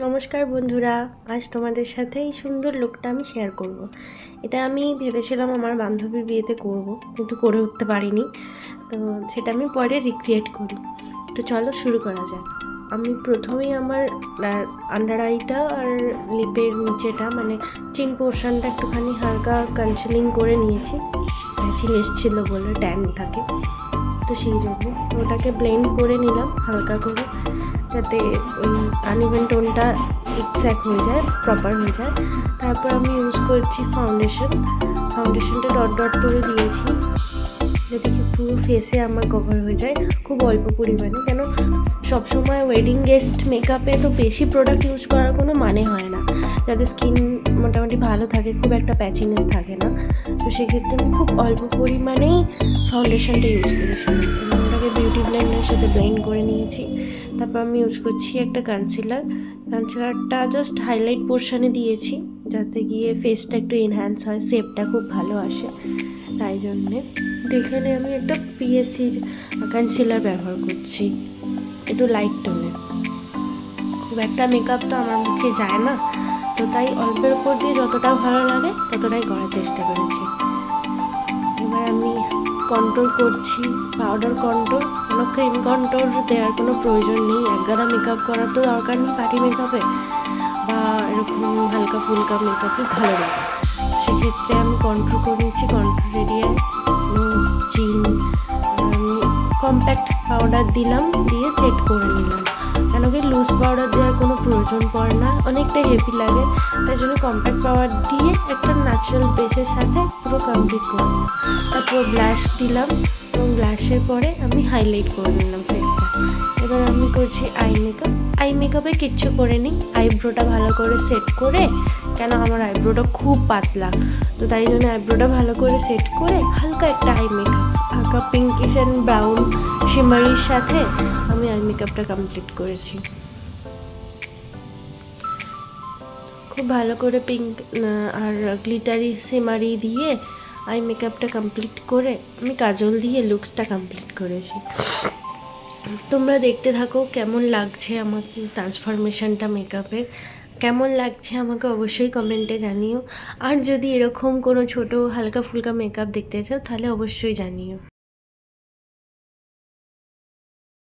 নমস্কার বন্ধুরা, আজ তোমাদের সাথে এই সুন্দর লুকটা আমি শেয়ার করব। এটা আমি ভেবেছিলাম আমার বান্ধবীর বিয়েতে করব, কিন্তু করে উঠতে পারিনি। তো সেটা আমি পরে রিক্রিয়েট করি। তো চলো শুরু করা যাক। আমি প্রথমেই আমার আন্ডার আইটা আর লিপের নিচেটা মানে চিন পোর্শনটা একটুখানি হালকা কনসিলিং করে নিয়েছি। চিন এসেছিলো বলে ট্যান থাকে, তো সেই জন্য ওটাকে ব্লেন্ড করে নিলাম হালকা করে, যাতে ওই আনইভেন টোনটা এক্স্যাক্ট হয়ে যায়, প্রপার হয়ে যায়। তারপর আমি ইউজ করছি ফাউন্ডেশনটা ডট ডট করে দিয়েছি, যাতে কি পুরো ফেসে আমার কভার হয়ে যায় খুব অল্প পরিমাণে। কেন সবসময় ওয়েডিং গেস্ট মেকআপে তো বেশি প্রোডাক্ট ইউজ করার কোনো মানে হয় না, যাদের স্কিন মোটামুটি ভালো থাকে, খুব একটা প্যাচিনেস থাকে না। তো সেক্ষেত্রে আমি খুব অল্প পরিমাণেই ফাউন্ডেশনটা ইউজ করেছিলাম এবং ওটাকে বিউটি ব্লেন্ডারের সাথে ব্লেন্ড করে নিয়েছি। তারপর আমি ইউজ করছি একটা কনসিলারটা জাস্ট হাইলাইট পোর্শনে দিয়েছি, যাতে গিয়ে ফেসটা একটু এনহ্যান্স হয়, শেপটা খুব ভালো আসে। তাই জন্যে এখানে আমি একটা পিএসসির কনসিলার ব্যবহার করছি, একটু লাইট টোনের। খুব একটা মেকআপ তো আমার মুখে যায় না, তো তাই অল্পের উপর দিয়ে যতটা ভালো লাগে ততটাই করার চেষ্টা করেছি। এবার আমি কন্ট্রোল করছি, পাউডার কন্ট্রোল। কোনো ক্রিম কন্ট্রোল দেওয়ার কোনো প্রয়োজন নেই, একগাদা মেকআপ করার তো দরকার নেই পার্টি মেকআপে বা এরকম হালকা ফুলকা মেকআপে ভালো লাগে। সেক্ষেত্রে আমি কন্ট্রোল করে নিচ্ছি, কন্ট্রোল এরিয়ায় নোজ, চিন কম্প্যাক্ট পাউডার দিলাম, দিয়ে সেট করে নিলাম। কেন কি লুজ পাউডার দেওয়ার কোনো প্রয়োজন পড়ে না, অনেকটা হেভি লাগে। তাই জন্য কম্প্যাক্ট পাউডার দিয়ে একটা ন্যাচারাল বেসের সাথে পুরো কমপ্লিট করে নিলাম। তারপর ব্লাশ দিলাম এবং ব্লাশের পরে আমি হাইলাইট করে নিলাম ফেসটা। এবার আমি করছি আই মেকআপে কিচ্ছু করে নিই, আইব্রোটা ভালো করে সেট করে, কেন আমার আইব্রোটা খুব পাতলা, তো তাই জন্য আইব্রোটা ভালো করে সেট করে হালকা একটা আই মেকআপ, হালকা পিঙ্কিশ অ্যান্ড ব্রাউন শিমারির সাথে আমি আই মেকআপটা কমপ্লিট করেছি। খুব ভালো করে পিঙ্ক আর গ্লিটারি শিমারি দিয়ে আই মেকআপটা কমপ্লিট করে আমি কাজল দিয়ে লুকসটা কমপ্লিট করেছি। তোমরা দেখতে থাকো কেমন লাগছে আমার ট্রান্সফরমেশনটা মেকআপের, কেমন লাগছে আমাকে অবশ্যই কমেন্টে জানিও। আর যদি এরকম কোনো ছোটো হালকা ফুলকা মেকআপ দেখতে চাও তাহলে অবশ্যই জানিও।